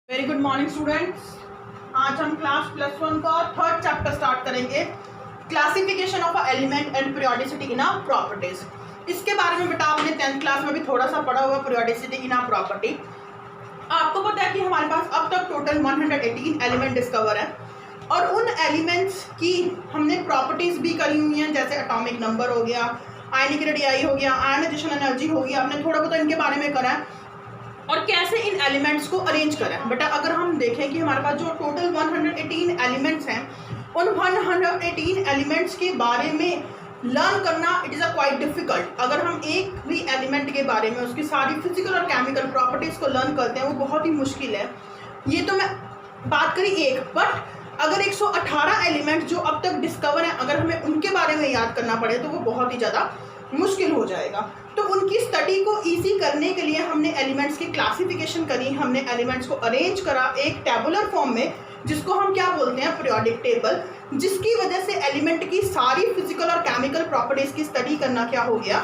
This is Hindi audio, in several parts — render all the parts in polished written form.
Very good morning students. आज हम क्लास +1 का थर्ड चैप्टर स्टार्ट करेंगे, classification of a element and periodicity in a properties. इसके बारे में बेटा आपने 10th क्लास में भी थोड़ा सा पढ़ा हुआ, पीरियोडिसिटी इन अ प्रॉपर्टी। आपको पता है कि हमारे पास अब तक टोटल 118 एलिमेंट डिस्कवर है और उन एलिमेंट्स की हमने प्रॉपर्टीज भी करी हुई हैं, जैसे एटॉमिक नंबर हो गया, आयनिक रेडियाई हो गया, आयनाइजेशन एनर्जी हो गया, हमने थोड़ा बहुत इनके बारे में करा है और कैसे इन एलिमेंट्स को अरेंज करें। बेटा अगर हम देखें कि हमारे पास जो टोटल 118 एलिमेंट्स हैं, उन 118 एलिमेंट्स के बारे में लर्न करना it is a quite difficult. अगर हम एक भी एलिमेंट के बारे में उसकी सारी फिजिकल और केमिकल प्रॉपर्टीज़ को लर्न करते हैं, वो बहुत ही मुश्किल है। ये तो मैं बात करी एक, बट अगर 118 एलिमेंट जो अब तक डिस्कवर हैं, अगर हमें उनके बारे में याद करना पड़े तो वो बहुत ही ज़्यादा मुश्किल हो जाएगा। तो उनकी स्टडी को इजी करने के लिए हमने एलिमेंट्स की क्लासिफिकेशन करी, हमने एलिमेंट्स को अरेंज करा एक टेबुलर फॉर्म में, जिसको हम क्या बोलते हैं, पीरियोडिक टेबल, जिसकी वजह से एलिमेंट की सारी फिजिकल और केमिकल प्रॉपर्टीज की स्टडी करना क्या हो गया,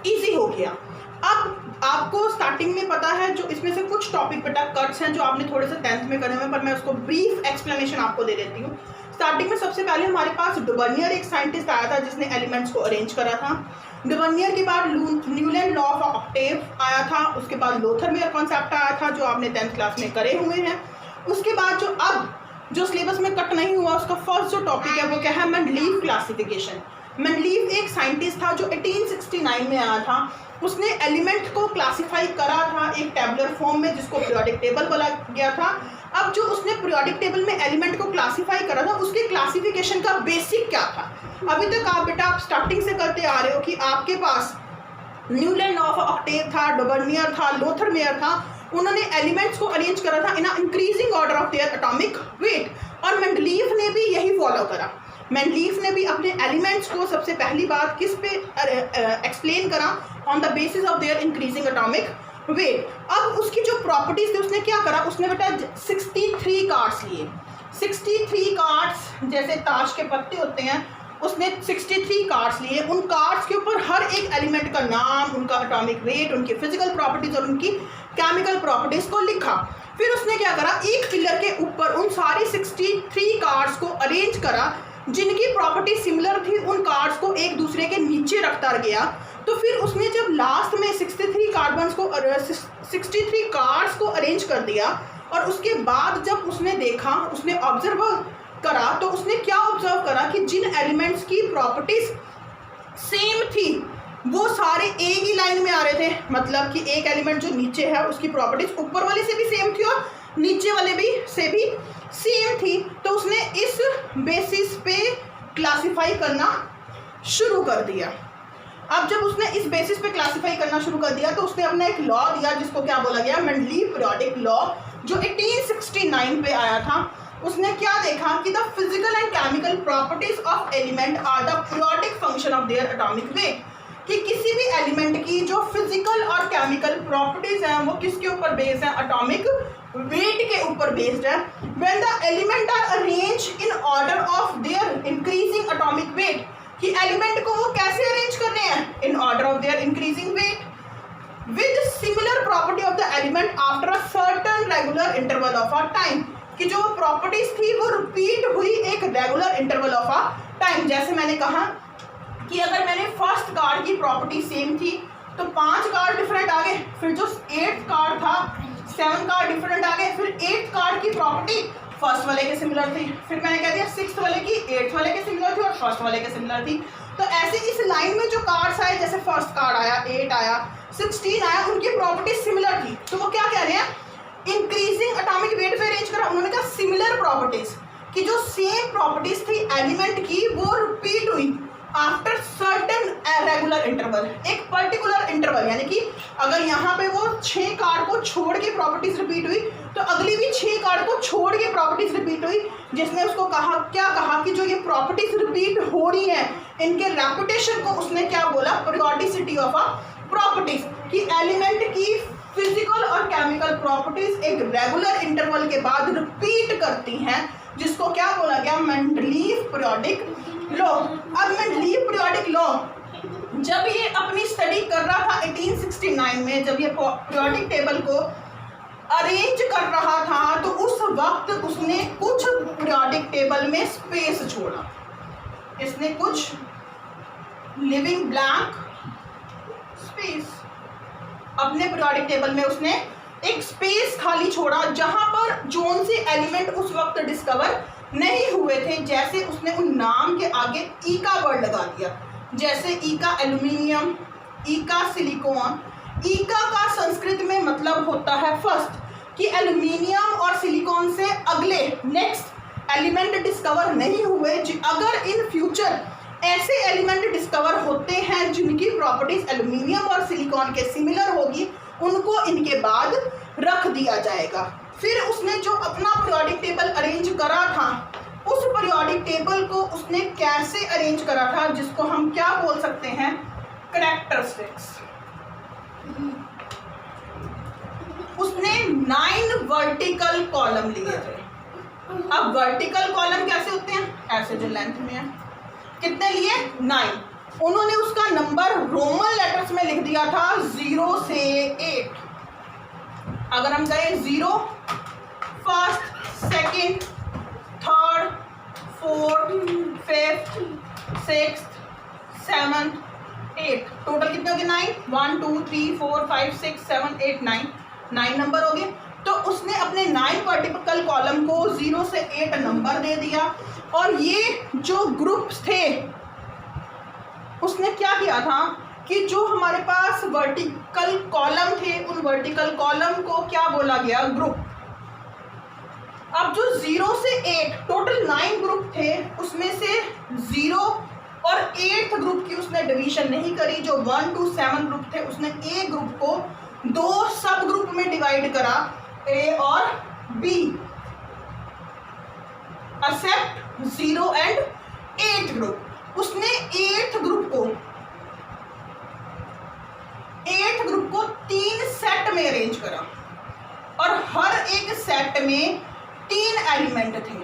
इजी हो गया। अब आपको स्टार्टिंग में पता है, जो इसमें से कुछ टॉपिक बेटा कट्स हैं जो आपने थोड़े से 10th में करे हुए हैं, पर मैं उसको ब्रीफ एक्सप्लेनेशन आपको दे देती हूँ। स्टार्टिंग में सबसे पहले हमारे पास डुवर्नियर एक साइंटिस्ट आया था जिसने एलिमेंट्स को अरेंज करा था। डुवर्नियर के बाद न्यूलैंड लॉ ऑफ ऑक्टेव आया था, उसके बाद लोथरमेयर कॉन्सेप्ट आया था जो आपने 10th क्लास में करे हुए हैं। उसके बाद जो सिलेबस में कट नहीं हुआ, उसका फर्स्ट जो टॉपिक है वो क्या है, मेंडलीव क्लासिफिकेशन। मेंडलीव एक साइंटिस्ट था जो 1869 में आया था। उसने एलिमेंट को क्लासिफाई करा था एक टेबुलर फॉर्म में, जिसको पीरियोडिक टेबल बोला गया था। अब जो उसने पीरियोडिक टेबल में एलिमेंट को क्लासिफाई करा था, उसके क्लासिफिकेशन का बेसिक क्या था। अभी तक आप बेटा आप स्टार्टिंग से करते आ रहे हो कि आपके पास न्यूलैंड लॉ ऑफ ऑक्टेव था, डुवर्नियर था, लोथरमेयर था। उन्होंने एलिमेंट्स को अरेंज करा था in increasing order of their atomic wait, और मेंडलीव ने भी यही फॉलो करा। मेंडलीव ने भी अपने एलिमेंट्स को सबसे पहली बात किस पे एक्सप्लेन करा, on the basis of their increasing atomic wait. अब उसकी जो प्रॉपर्टीज थी उसने क्या करा, उसने बेटा 63 कार्ड्स लिए। 63 कार्ड्स जैसे ताश के पत्ते होते हैं, उसने 63 कार्ड्स लिए। उन कार्ड्स के ऊपर हर एक एलिमेंट का नाम, उनका एटॉमिक वेट, उनकी फिजिकल प्रॉपर्टीज और उनकी केमिकल प्रॉपर्टीज को लिखा। फिर उसने क्या करा, एक पिलर के ऊपर उन सारी 63 कार्ड्स को अरेंज करा, जिनकी प्रॉपर्टी सिमिलर थी उन कार्ड्स को एक दूसरे के नीचे रखता गया। तो फिर उसने जब लास्ट में 63 कार्ड्स को अरेंज कर दिया, और उसके बाद जब उसने देखा, उसने ऑब्जर्व करा, तो उसने क्या ऑब्जर्व करा कि जिन एलिमेंट्स की प्रॉपर्टीज सेम थी वो सारे एक ही लाइन में आ रहे थे। मतलब कि एक एलिमेंट जो नीचे है उसकी प्रॉपर्टीज ऊपर वाले से भी सेम थी और नीचे वाले से भी सेम थी। तो उसने इस बेसिस पे क्लासिफाई करना शुरू कर दिया। अब जब उसने इस बेसिस पे क्लासिफाई करना शुरू कर दिया, तो उसने अपना एक लॉ दिया जिसको क्या बोला गया, मेंडलीव पीरियोडिक लॉ, जो 1869 पे आया था। उसने क्या देखा कि the physical and chemical properties of element are the periodic function of their atomic weight, कि किसी भी एलिमेंट की जो फिजिकल और केमिकल प्रॉपर्टीज हैं वो किसके ऊपर बेस्ड है, एटॉमिक वेट के ऊपर बेस्ड है। When the element are arrange in order of their increasing atomic weight, कि एलिमेंट को वो कैसे अरेंज करने हैं, in order of their increasing weight, with similar property of the element after a certain regular interval of a time, कि जो प्रॉपर्टीज थी वो रिपीट हुई एक regular interval of a time. जैसे मैंने कहा कि अगर मैंने फर्स्ट कार्ड की प्रॉपर्टी सेम थी तो 5 कार्ड डिफरेंट आ गए, फिर जो 8th कार्ड था 7 कार्ड डिफरेंट आ गए, फिर 8th कार्ड की प्रॉपर्टी फर्स्ट वाले के सिमिलर थी, फिर मैंने कह दिया 6th वाले की 8th वाले के सिमिलर थी और फर्स्ट वाले के सिमिलर थी। तो ऐसे इस लाइन में जो कार्ड्स आए, जैसे फर्स्ट कार्ड आया, 8 आया, 16 आया, उनकी प्रॉपर्टी सिमिलर थी। तो वो क्या कह रहे हैं, इंक्रीजिंग एटॉमिक वेट पे अरेंज करा। उन्होंने कहा सिमिलर प्रॉपर्टीज, कि जो सेम प्रॉपर्टीज थी एलिमेंट की वो रिपीट हुई आफ्टर सर्टेन रेगुलर इंटरवल, एक पर्टिकुलर इंटरवल, यानी कि अगर यहाँ पे वो 6 कार्ड को छोड़ के प्रॉपर्टीज रिपीट हुई तो अगली भी 6 कार्ड को छोड़ के प्रॉपर्टीज रिपीट हुई, जिसने उसको कहा, क्या कहा कि जो ये प्रॉपर्टीज रिपीट हो रही है इनके रेपुटेशन को उसने क्या बोला, पीरियोडिसिटी ऑफ अ प्रॉपर्टीज, कि एलिमेंट की फिजिकल और केमिकल प्रॉपर्टीज एक रेगुलर इंटरवल के बाद रिपीट करती हैं, जिसको क्या बोला गया, मेंडलीव पीरियोडिक लॉ। अब मेंडलीव पीरियोडिक लॉ जब ये अपनी स्टडी कर रहा था 1869 में, जब ये पीरियोडिक टेबल को अरेंज कर रहा था, इसने कुछ पीरियोडिक टेबल में स्पेस छोड़ा, इसने कुछ लिविंग ब्लैंक स्पेस अपने पीरियोडिक टेबल में उसने एक स्पेस खाली छोड़ा जहां पर जोन से एलिमेंट उस वक्त डिस्कवर नहीं हुए थे। जैसे उसने उन नाम के आगे ई का वर्ड लगा दिया, जैसे ई का एल्यूमिनियम, ई का सिलिकॉन। ई का संस्कृत में मतलब होता है फर्स्ट, कि एल्यूमिनियम और सिलिकॉन से अगले नेक्स्ट एलिमेंट डिस्कवर नहीं हुए। अगर इन फ्यूचर ऐसे एलिमेंट डिस्कवर होते हैं जिनकी प्रॉपर्टीज एल्यूमिनियम और सिलिकॉन के सिमिलर होगी, उनको इनके बाद रख दिया जाएगा। फिर उसने जो अपना पीरियोडिक टेबल अरेंज करा था, उस पीरियोडिक टेबल को उसने कैसे अरेंज करा था, जिसको हम क्या बोल सकते हैं, कैरेक्टरिस्टिक्स। उसने 9 वर्टिकल कॉलम लिए थे। अब वर्टिकल कॉलम कैसे होते हैं, ऐसे जो लेंथ में है, कितने लिए, 9। उन्होंने उसका नंबर रोमन लेटर्स में लिख दिया था 0 से 8। अगर हम कहें 0, first, second, third, fourth, fifth, sixth, seventh, 8, total कितने हो गए, 9। 1 2 3 4 5 6 7 8 9 नंबर हो गए। तो उसने अपने 9 वर्टिकल कॉलम को 0 से 8 नंबर दे दिया। और ये जो ग्रुप्स थे, उसने क्या किया था कि जो हमारे पास वर्टिकल कॉलम थे, उन वर्टिकल कॉलम को क्या बोला गया, ग्रुप। अब जो 0 से 8 टोटल 9 ग्रुप थे, उसमें से 0 और 8th ग्रुप की उसने डिवीजन नहीं करी। जो 1 to 7 ग्रुप थे, उसने ए ग्रुप को 2 सब ग्रुप में डिवाइड करा, ए और B, accept 0 and 8th group. उसने 8th ग्रुप को 3 सेट में अरेंज करा और हर एक सेट में 3 एलिमेंट थे।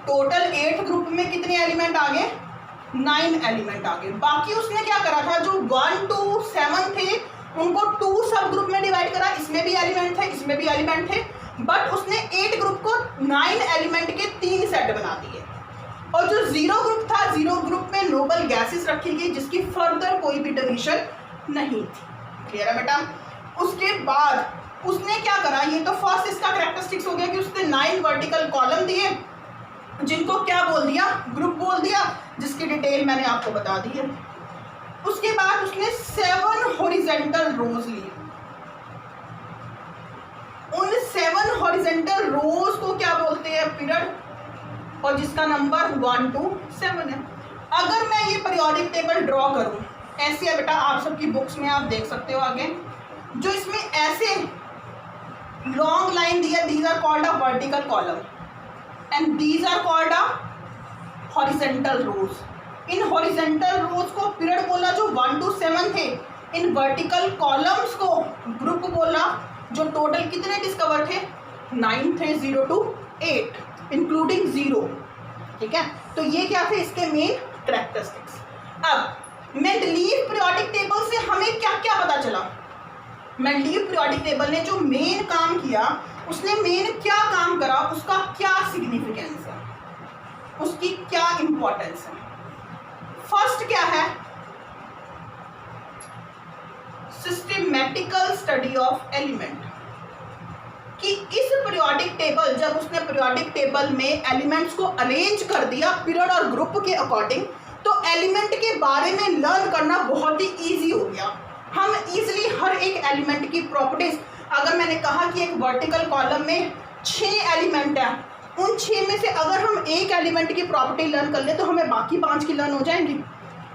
टोटल 8th ग्रुप में कितने एलिमेंट आ गए, 9 एलिमेंट आ गए। बाकी उसने क्या करा था, जो 1 to 7 थे उनको 2 सब ग्रुप में डिवाइड करा, इसमें भी एलिमेंट थे, इसमें भी एलिमेंट थे, बट उसने 8 ग्रुप को 9 एलिमेंट के 3 सेट बना दिए। और जो 0 ग्रुप था, 0 ग्रुप में नोबल गैसेस रखी गई जिसकी फर्दर कोई भी डिवीजन नहीं थी। क्लियर है बेटा। उसके बाद उसने क्या करा, ये तो फर्स्ट इसका कैरेक्टरिस्टिक्स हो गया कि उसने 9 वर्टिकल कॉलम दिए, जिनको क्या बोल दिया, ग्रुप बोल दिया, जिसकी डिटेल मैंने आपको बता दी है। उसके बाद उसने 7 हॉरिजॉन्टल रोज लिए। उन 7 हॉरिजॉन्टल रोज को क्या बोलते हैं, पीरियड, और जिसका नंबर 1 to 7 है। अगर मैं ये पीरियोडिक टेबल ड्रॉ करूं, ऐसे है बेटा, आप सबकी बुक्स में आप देख सकते हो आगे, जो इसमें ऐसे लॉन्ग लाइन दिया, these are called a vertical column and these are called a horizontal rows. इन हॉरिजॉन्टल रोज को पीरियड बोला जो 1 to 7 थे। इन वर्टिकल कॉलम्स को ग्रुप बोला, जो टोटल कितने डिस्कवर थे, 9 थे, 0 to 8 इंक्लूडिंग 0। ठीक है, तो ये क्या थे इसके मेन कैरेक्टरिस्टिक्स। अब मेंडलीव पीरियोडिक टेबल से हमें क्या क्या पता चला। मेंडलीव पीरियोडिक टेबल ने जो मेन काम किया, उसने मेन क्या काम करा, उसका क्या सिग्निफिकेंस है, उसकी क्या इंपॉर्टेंस है। फर्स्ट क्या है, सिस्टमैटिकल स्टडी ऑफ एलिमेंट, कि इस पीरियोडिक टेबल, जब उसने पीरियोडिक टेबल में एलिमेंट्स को अरेंज कर दिया पीरियड और ग्रुप के अकॉर्डिंग, तो एलिमेंट के बारे में लर्न करना बहुत ही इजी हो गया। हम इजीली हर एक एलिमेंट की प्रॉपर्टीज, अगर मैंने कहा कि एक वर्टिकल कॉलम में 6 एलिमेंट है, उन 6 में से अगर हम एक एलिमेंट की प्रॉपर्टी लर्न कर ले तो हमें बाकी 5 की लर्न हो जाएंगी।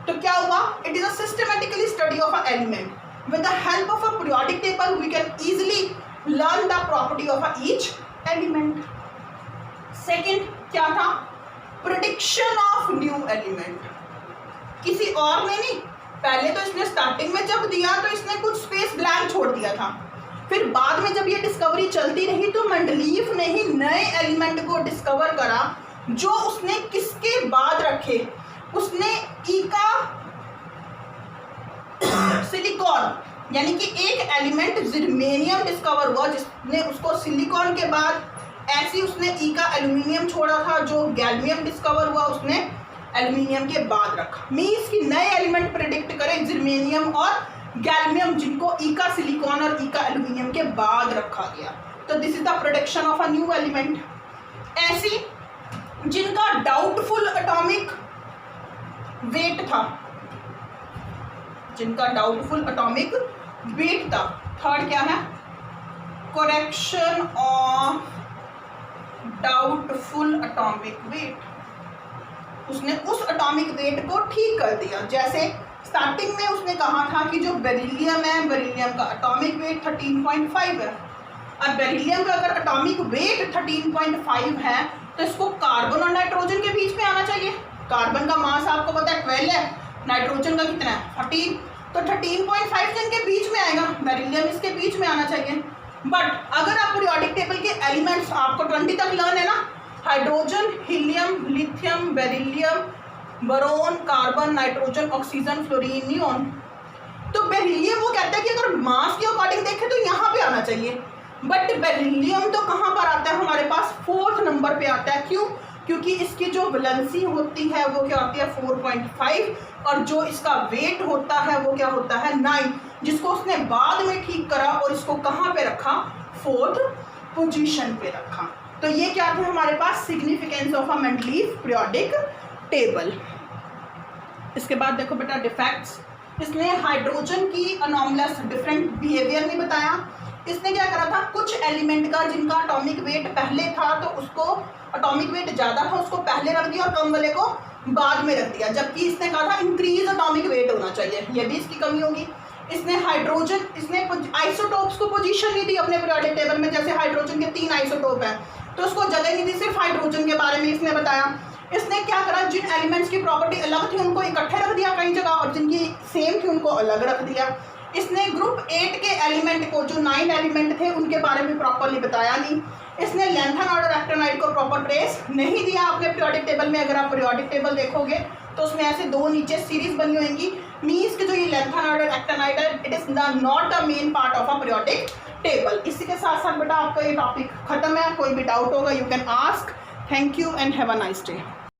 तो क्या हुआ, it is a systematically study of a element. With the help of a periodic table we can easily learn the property of each element. Second क्या था, prediction of new element। किसी और ने नहीं, पहले तो इसने स्टार्टिंग में जब दिया तो इसने कुछ स्पेस ब्लैंक छोड़ दिया था, फिर बाद में जब ये डिस्कवरी चलती रही तो मेंडलीव ने ही नए एलिमेंट को डिस्कवर करा, जो उसने किसके बाद रखे, उसने ई का सिलिकॉन यानी कि एक एलिमेंट जर्मेनियम डिस्कवर हुआ जिसने उसको सिलिकॉन के बाद ऐसे उसने ई का एल्यूमिनियम छोड़ा था, जो गैल्मियम डिस्कवर हुआ उसने एल्यूमिनियम के बाद रखा। मीन्स कि नए एलिमेंट प्रेडिक्ट करें जर्मेनियम और गैल्मियम, जिनको ई का सिलिकॉन और ई का एल्यूमिनियम के बाद रखा गया। तो this is the production of a new element. ऐसी जिनका डाउटफुल एटॉमिक वेट था, जिनका डाउटफुल एटॉमिक वेट था। थर्ड क्या है? Correction of doubtful atomic weight. उसने उस एटॉमिक वेट को ठीक कर दिया। जैसे स्टार्टिंग में उसने कहा था कि जो बेरिलियम है, बेरिलियम का एटॉमिक वेट 13.5 है। अब बेरिलियम का अगर एटॉमिक वेट 13.5 है तो इसको कार्बन और नाइट्रोजन के बीच में आना चाहिए। कार्बन का मास आपको पता है 12 है, नाइट्रोजन का कितना है 14, तो 13.5 जन के बीच में आएगा। बेरिलियम इसके बीच में आना चाहिए। बट अगर आप पीरियोडिक टेबल के एलिमेंट्स आपको 20 तक लर्न है ना, hydrogen, helium, lithium, beryllium, boron, carbon, nitrogen, oxygen, fluorine, neon. तो बेरिलियम वो कहता है कि अगर मास के अकॉर्डिंग देखें तो यहाँ पे आना चाहिए, बट बेरिलियम तो कहाँ पर आता है हमारे पास? 4th नंबर पे आता है। क्यों? क्योंकि इसकी जो वैलेंसी होती है वो क्या होती है 4.5, और जो इसका वेट होता है वो क्या होता है 9, जिसको उसने बाद में ठीक करा और इसको कहाँ पे रखा? 4th पोजीशन पे रखा। तो ये क्या थे हमारे पास? Significance of a Mendeleev periodic table. इसके बाद देखो बेटा डिफेक्ट्स। इसने हाइड्रोजन की अनॉमलस डिफरेंट बिहेवियर नहीं बताया। इसने क्या करा था, कुछ एलिमेंट का जिनका एटॉमिक वेट पहले था तो उसको एटॉमिक वेट ज़्यादा था उसको पहले रख दिया और कम वाले को बाद में रख दिया, जबकि इसने कहा था इंक्रीज एटॉमिक वेट होना चाहिए। ये भी इसकी कमी होगी। इसने हाइड्रोजन, इसने आइसोटोप्स को पोजीशन नहीं दी अपने पीरियोडिक टेबल में। जैसे हाइड्रोजन के 3 आइसोटोप हैं तो उसको जगह नहीं दी, सिर्फ हाइड्रोजन के बारे में इसने बताया। इसने क्या करा, जिन एलिमेंट्स की प्रॉपर्टी अलग थी उनको इकट्ठे रख दिया कई जगह, और जिनकी सेम थी उनको अलग रख दिया। इसने ग्रुप 8 के एलिमेंट को, जो 9 एलिमेंट थे उनके बारे में प्रॉपरली बताया नहीं। इसने लेंथन ऑर्डर एक्टिनाइड को प्रॉपर ट्रेस नहीं दिया अपने पीरियोडिक टेबल में। अगर आप पीरियोडिक टेबल देखोगे तो उसमें ऐसे 2 नीचे सीरीज बनी होंगी। मीन्स कि जो ये लेंथन ऑर्डर एक्टिनाइड है it is not the main part of a periodic table. इसी के साथ साथ बेटा आपका ये टॉपिक खत्म है। कोई भी डाउट होगा you can ask. Thank you and have a nice day.